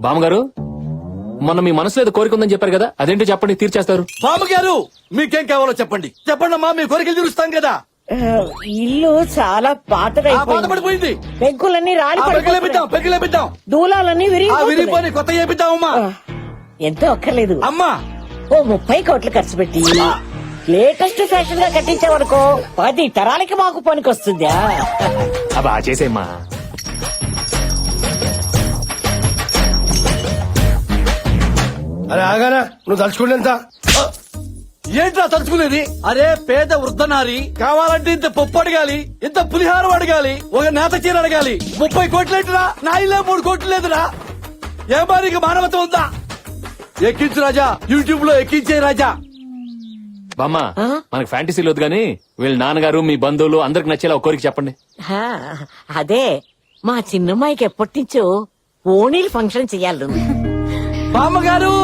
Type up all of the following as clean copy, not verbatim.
బామ్మగారు మొన్న మీ మనసులో ఏదో కోరిక ఉందని చెప్పారు కదా, అదేంటో చెప్పండి, తీర్చేస్తారు. బామ్మగారు మీకేం కావాలో చెప్పండి. చెప్పండి అమ్మా, మీ కోరికలు తీరుస్తాం కదా. ఇల్లు చాలా పాతగా బాధపడిపోయింది. పెంకులన్నీ రాలి పెగ్గులేపిద్దాం. దూలాలన్నీ విరిగిపోయి కొత్త చేపిద్దామమ్మా. ఎంతో అక్కర్లేదు అమ్మా, ఓ 30 కోట్లు ఖర్చు పెట్టి లేటెస్ట్ ఫ్యాషన్ గా కట్టించావనుకో 10 తరాలకి మాకు పనికొస్తుందా? అబ్బా చేసేమ్మా. అరే ఆగానా, నువ్వు తలుచుకుంటేంత ఏంట్రా తలుచుకునేది? అరే పేద వృద్ధనారి కావాలంటే ఇంత పప్పు అడగాలి, ఇంత పులిహారం అడగాలి, ఒక నేత చీర అడగాలి. 30 కోట్లు ఏంటిరా? నా ఇల్లే 3 కోట్లు లేదురా. ఏ మారికి మానవత ఉందా? ఎక్కించు రాజా, యూట్యూబ్ లో ఎక్కించే రాజా. బామ్మ మనకు ఫ్యాంటసీలు వద్దు గానీ వీళ్ళ నాన్నగారు మీ బంధువులు అందరికి నచ్చేలా ఒక కోరిక చెప్పండి. హా, అదే మా చిన్నమ్మాయికి ఎప్పటి నుంచో ఓణీలు ఫంక్షన్ చెయ్యాలి. బామ్మగారు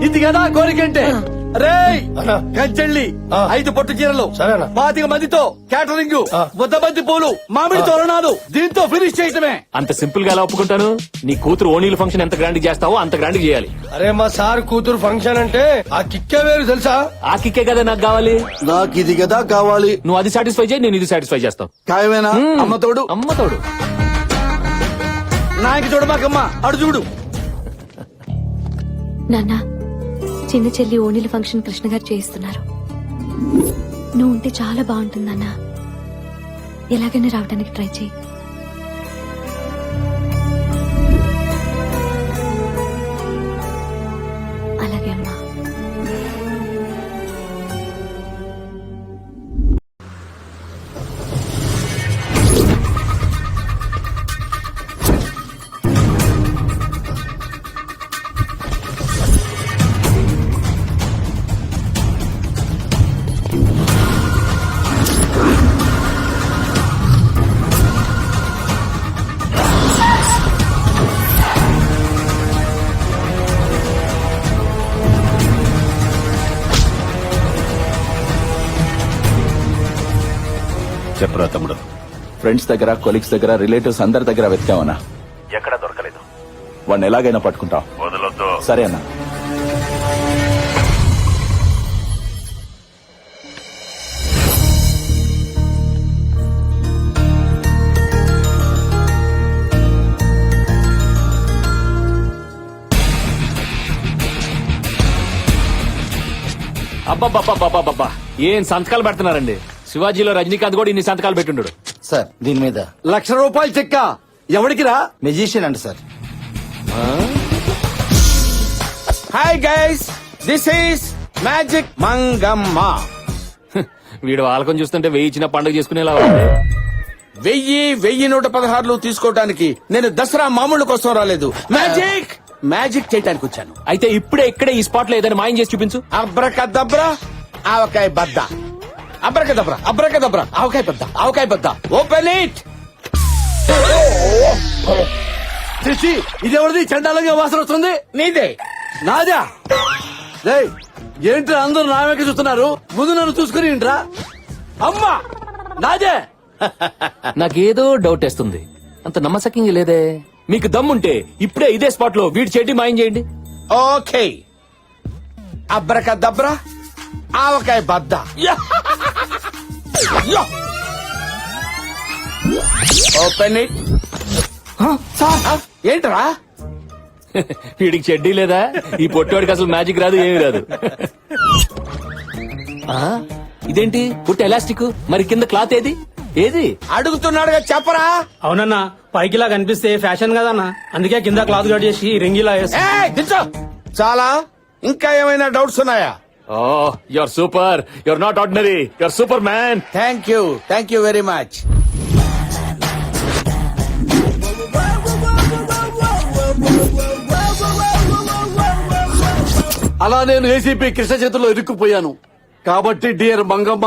ఇది కదా కోరికంటే. రే కంచెళ్ళి 5 పట్టు చీరలు, 25 మందితో క్యాటరింగ్, 100 మంది పూలు, మామిడి తోరణాలు, దీంతో ఫినిష్ చేయటమే. అంత సింపుల్ గా ఎలా ఒప్పుకుంటాను? నీ కూతురు ఓణీల ఫంక్షన్ ఎంత గ్రాండ్ చేస్తావో అంత గ్రాండ్ చేయాలి. అరే మా సార్ కూతురు ఫంక్షన్ అంటే ఆ కిక్కే వేరు తెలుసా? ఆ కిక్కే కదా నాకు కావాలి. నాకు ఇది కదా కావాలి. నువ్వు అది సాటిస్ఫై చేయి, నేను ఇది సాటిస్ఫై చేస్తాను. ఖాయమేనా? అమ్మతోడు అమ్మతోడు నాయకి చూడమాకమ్మా, అడు చూడు. నాన్న, చిన్న చెల్లి ఓణీల ఫంక్షన్ కృష్ణ గారు చేయిస్తున్నారు. నువ్వు ఉంటే చాలా బాగుంటుందన్నా. ఎలాగైనా రావడానికి ట్రై చేయి. అలాగే అమ్మా. చెప్పరా తమ్ముడు, ఫ్రెండ్స్ దగ్గర, కొలీగ్స్ దగ్గర, రిలేటివ్స్ అందరి దగ్గర వెతికావనా? ఎక్కడా దొరకలేదు. వాడిని ఎలాగైనా పట్టుకుంటావు. వదలొద్దు. సరే అన్నా. అబ్బబ్బబ్బబ్బబ్బబ్బా, ఏం సంతకాలు పెడుతున్నారండి. శివాజీలో రజనీకాంత్ కూడా ఇన్ని సంతకాలు పెట్టుండడు. సార్ దీని మీద ₹1,00,000 చెక్క ఎవరికి రా? మెజిషియన్ అంట sir. Hi guys, this is magic Mangamma. వీడు వాళ్ళకం చూస్తుంటే వెయ్యి ఇచ్చిన పండుగ చేసుకునేలా ఉంది. 1000 తీసుకోవడానికి నేను దసరా మామూలు కోసం రాలేదు. మ్యాజిక్ చేయడానికి వచ్చాను. అయితే ఇప్పుడే ఇక్కడే ఈ స్పాట్ లో ఏదైనా మాయం చేసి చూపించు. అబ్రకదబ్రా ఆవకాయ బద్ద, అబ్రకదబ్రా అబ్రకదబ్రా ఆవకాయ బద్ద, ఆవకాయ బద్ద. Open it. ఇదెవరిది? చండాలంగా వాసన వస్తుంది. నీదే. నాదా? రేయ్, ఏంట్రా అందరూ నా వెనక చూస్తున్నారు? ముందు నన్ను చూసుకుని ఏంట్రా? అమ్మా నాదే. నాకేదో డౌట్ వేస్తుంది. అంత నమ్మసక్యంగా లేదే. మీకు దమ్ముంటే ఇప్పుడే ఇదే స్పాట్ లో వీడి చెడ్డి మాయం చేయండి. ఓకే. అబ్రకదబ్రా ఆవకాయ బద్ద. Open it. ఏంట్రా? వీడికి చెడ్డీ లేదా? ఈ పొట్టివాడికి అసలు మ్యాజిక్ రాదు, ఏమీ రాదు. ఇదేంటి పుట్టి ఎలాస్టిక్, మరి కింద క్లాత్ ఏది? ఏది అడుగుతున్నాడుగా చెప్పరా. అవునన్నా, పైకిలా కనిపిస్తే ఫ్యాషన్ కదన్నా, అందుకే కింద క్లాత్ కట్ చేసి రింగిలా దించో. చాలా ఇంకా ఏమైనా డౌట్స్ ఉన్నాయా? You're super, your not ordinary, you're super man. Thank you very much. అలా నేను ఏసీపీ కృష్ణ చేతిలో ఇరుక్కుపోయాను కాబట్టి డియర్ మంగమ్మ,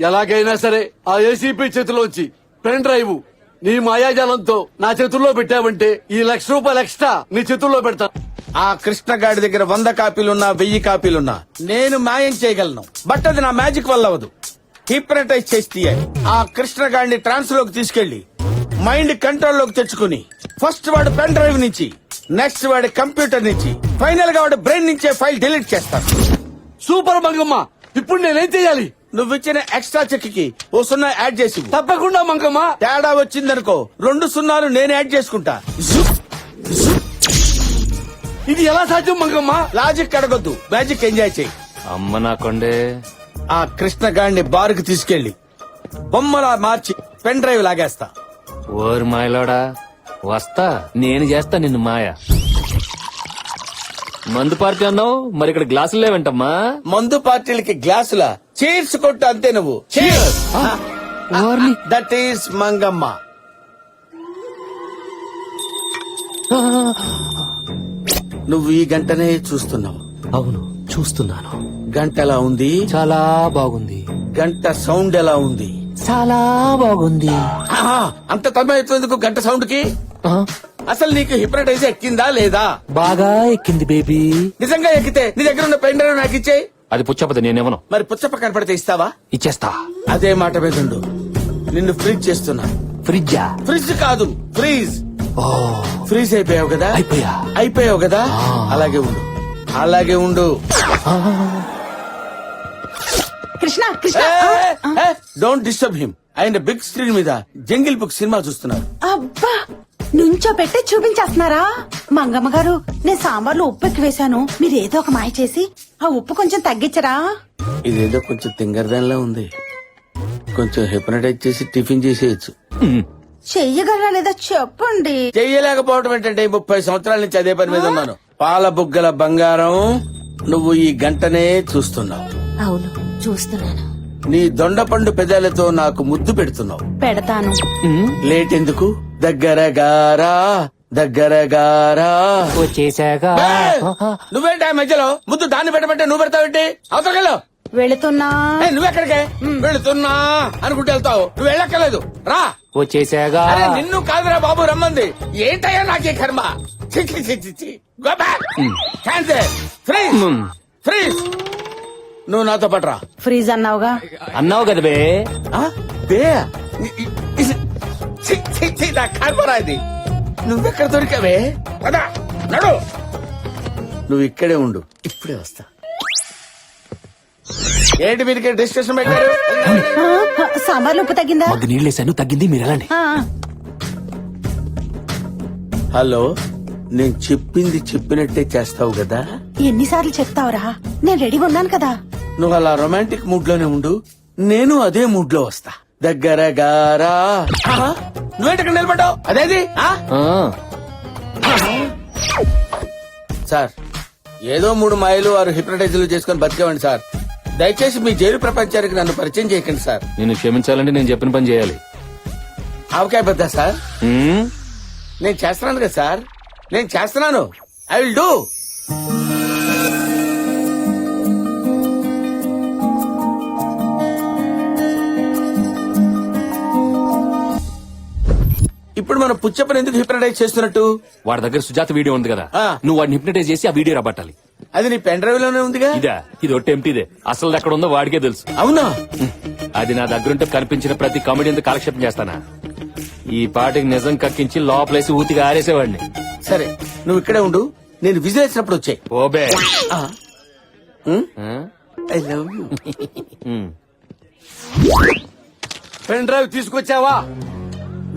ఎలాగైనా సరే ఆ ఏసీపీ చేతిలోంచి పెన్ డ్రైవ్ నీ మాయాజాలంతో నా చేతుల్లో పెట్టావంటే ఈ ₹1,00,000 ఎక్స్ట్రా నీ చేతుల్లో పెడతా. ఆ కృష్ణగాడి దగ్గర 100 కాపీలున్నా 1000 కాపీలున్నా నేను మాయం చేయగలను. బట్ అది నా మ్యాజిక్ వల్ల అవ్వదు. హిప్నటైజ్ చేసి తీయాలి. ఆ కృష్ణగాడిని ట్రాన్స్ లోకి తీసుకెళ్లి మైండ్ కంట్రోల్ లోకి తెచ్చుకుని ఫస్ట్ వాడు పెన్ డ్రైవ్ నుంచి, నెక్స్ట్ వాడి కంప్యూటర్ నుంచి, ఫైనల్ గా వాడి బ్రెయిన్ నుంచే ఫైల్ డిలీట్ చేస్తాను. సూపర్ మంగమ్మ. ఇప్పుడు నేనేం చెయ్యాలి? నువ్వు ఇచ్చిన ఎక్స్ట్రా చెక్ కి ఓ 0 యాడ్ చేసి ఇవ్వు. తప్పకుండా మంగమ్మ. తేడా వచ్చిందనుకో 2 0 నేను యాడ్ చేసుకుంటా. ఇది ఎలా సాధ్యం మంగమ్మ? లాజిక్ అడగొద్దు, మ్యాజిక్ ఎంజాయ్ చేయి. అమ్మ నా కొండే. ఆ కృష్ణ గాడిని బార్కి తీసుకెళ్లి బొమ్మలా మార్చి పెన్ డ్రైవ్ లాగేస్తా. ఓరు మాయలోడా, వస్తా. నేను చేస్తా నిన్ను మాయ. మందు పార్టీ అన్నావు, మరి ఇక్కడ గ్లాసులు లేవంటమ్మా. మందు పార్టీలకి గ్లాసుల చీర్స్ కొట్టు అంతే నువ్వు. That is Mangamma. నువ్వు ఈ గంటనే చూస్తున్నావు. అవును, చూస్తున్నాను. గంట ఎలా ఉంది? చాలా బాగుంది. గంట సౌండ్ ఎలా ఉంది? చాలా బాగుంది. ఆహా, అంత తమ్మేందుకు గంట సౌండ్ కి? ఆ, అసలు నీకు హిప్నటైజ్ ఎక్కిందా లేదా? బాగా ఎక్కింది బేబీ. నిజంగా ఎక్కితే నీ దగ్గర ఉన్న పెన్ డ్రైవ్ నాకు ఇచ్చేయి. అది పుచ్చపది, నేనేమను. మరి పుచ్చప్ప కనపడితే ఇస్తావా? ఇచ్చేస్తా. అదే మాట మీద ఉండు. నిన్ను ఫ్రీజ్ చేస్తున్నా. ఫ్రిడ్జా? ఫ్రిడ్జ్ కాదు, ఫ్రీజ్. ఓ, ఫ్రీజ్ అయిపోయావు కదా? అయిపోయా. అయిపోయావు కదా? అలాగే ఉండు, అలాగే ఉండు. Krishna Krishna don't disturb him. ఆయన బిగ్ స్క్రీన్ మీద జంగిల్ బుక్ సినిమా చూస్తున్నారు. అబ్బా, నుంచో పెట్టి చూపించేస్తున్నారా? మంగమ్మ గారు, నేను సాంబార్లో ఉప్పు ఎక్కువ వేశాను, మీరు ఏదో ఒక మాయ చేసి ఆ ఉప్పు కొంచెం తగ్గించరా? ఇదేదో కొంచెం తింగర్దాన్లా ఉంది. కొంచెం హిప్నటైజ్ చేసి టిఫిన్ చేసేయచ్చు. చెయ్యగలరా లేదా చెప్పండి. చెయ్యలేకపోవడం ఏంటంటే 30 సంవత్సరాల నుంచి అదే పని మీద ఉన్నాను. పాల బుగ్గల బంగారం, నువ్వు ఈ గంటనే చూస్తున్నావు. అవును, చూస్తున్నాను. నీ దొండపండు పెదాలతో నాకు ముద్దు పెడుతున్నావు. పెడతాను. లేట్ ఎందుకు? దగ్గర గారా, దగ్గర గారా. వచ్చేసాగా. నువ్వేంటి ఆ మధ్యలో ముద్దు దాన్ని పెట్టమంటే నువ్వు పెడతావేంటి? అవతలకెళ్ళు. వెళుతున్నా. నువ్వెక్కడికే? వెళుతున్నా అనుకుంటూ వెళ్తావు. నువ్వు వెళ్ళక్కర్లేదు, రా. వచ్చేసాగా. అరే నిన్ను కాదురా బాబు రమ్మంది. ఏంటయ్యా నాకే కర్మ. చి, చి, చి, చి, చి. Go back. Cancel. Freeze. Freeze. నువ్వు నాతో పట్రా. ఫ్రీజ్ అన్నావుగా. అన్నావు కదా బే. ఆ? బే చి, చి, చి, నా కర్మరా ఇది. నువ్వెక్కడ దొరికావే? పదా, నడు. నువ్వు ఇక్కడే ఉండు, ఇప్పుడే వస్తా. ఏంటి మీరు ఇక్కడ డిస్కషన్ పెట్టారు? సాంబార్లో ఉప్పు తగ్గిందా? మగ్గు నీళ్ళేసాను, తగ్గింది. మీరు వెళ్ళండి. హలో, నేను చెప్పింది చెప్పినట్టే చేస్తావు కదా? ఎన్నిసార్లు చెప్తావురా? నేను రెడీగా ఉన్నాను కదా. నువ్వు అలా రొమాంటిక్ మూడ్ లోనే ఉండు, నేను అదే మూడ్ లో వస్తా. దగ్గర గారా. నువ్వేంటి ఇక్కడ నిలబడ్డావు? అదేది? ఆ, సార్, ఏదో 3 మాయలు 6 హిప్నటైజర్లు చేసుకుని బతికేవండి సార్. దయచేసి మీ జైలు ప్రపంచానికి నన్ను పరిచయం చేయకండి సార్. నిన్ను క్షమించాలంటే నేను చెప్పిన పని చేయాలి. ఆవకాయ బద్దా సార్? ఉమ్, నేను చేస్తున్నాను కదా సార్, నేను చేస్తున్నాను. I will do. ఇప్పుడు మనం పుచ్చప్పని ఎందుకు హిప్నటైజ్ చేస్తున్నట్టు? వాడి దగ్గర సుజాత వీడియో ఉంది కదా, ఆ. నువ్వు వాడిని హిప్నటైజ్ చేసి ఆ వీడియో రాబట్టాలి. అది నీ పెన్ డ్రైవ్ లోనే ఉందిగా. ఇదా? ఇది ఒట్టి ఎంటీదే. అసలు ఎక్కడ ఉందో వాడికే తెలుసు. అవునా? అది నా దగ్గరుంటే కనిపించిన ప్రతి కామెడీతో కాలక్షేపం చేస్తానా? ఈ పాటికి నిజం కక్కించి లోపలేసి ఊతిగా ఆరేసేవాడిని. సరే, నువ్వు ఇక్కడే ఉండు, నేను విజిల్ వేసినప్పుడు వచ్చాయి. ఓబే. I love you. Pen drive తీసుకొచ్చావా?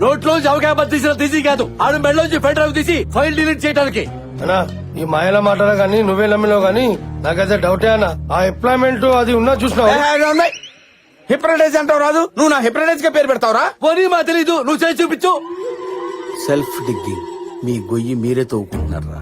నోట్లోంచి అవకాశం తీసిన తీసి కాదు, ఆడు మెడలోంచి పెన్ డ్రైవ్ తీసి ఫైల్ డిలీట్ చేయడానికి. అన్నా, ఈ మాయల మాటలు గానీ నువ్వే నమ్మినావు గానీ నాకైతే డౌటే అన్న. ఆ ఎంప్లాయ్మెంట్ అది ఉన్నా చూసినావు. హిప్నటైజ్ అంటావు రాదు, నువ్వు నా హిప్నటైజ్ గా పేరు పెడతావురా? పోనీ మా తెలీదు, నువ్వు చేసి చూపించు. Self digging. మీ గొయ్యి మీరే తవ్వుకుంటున్నారా?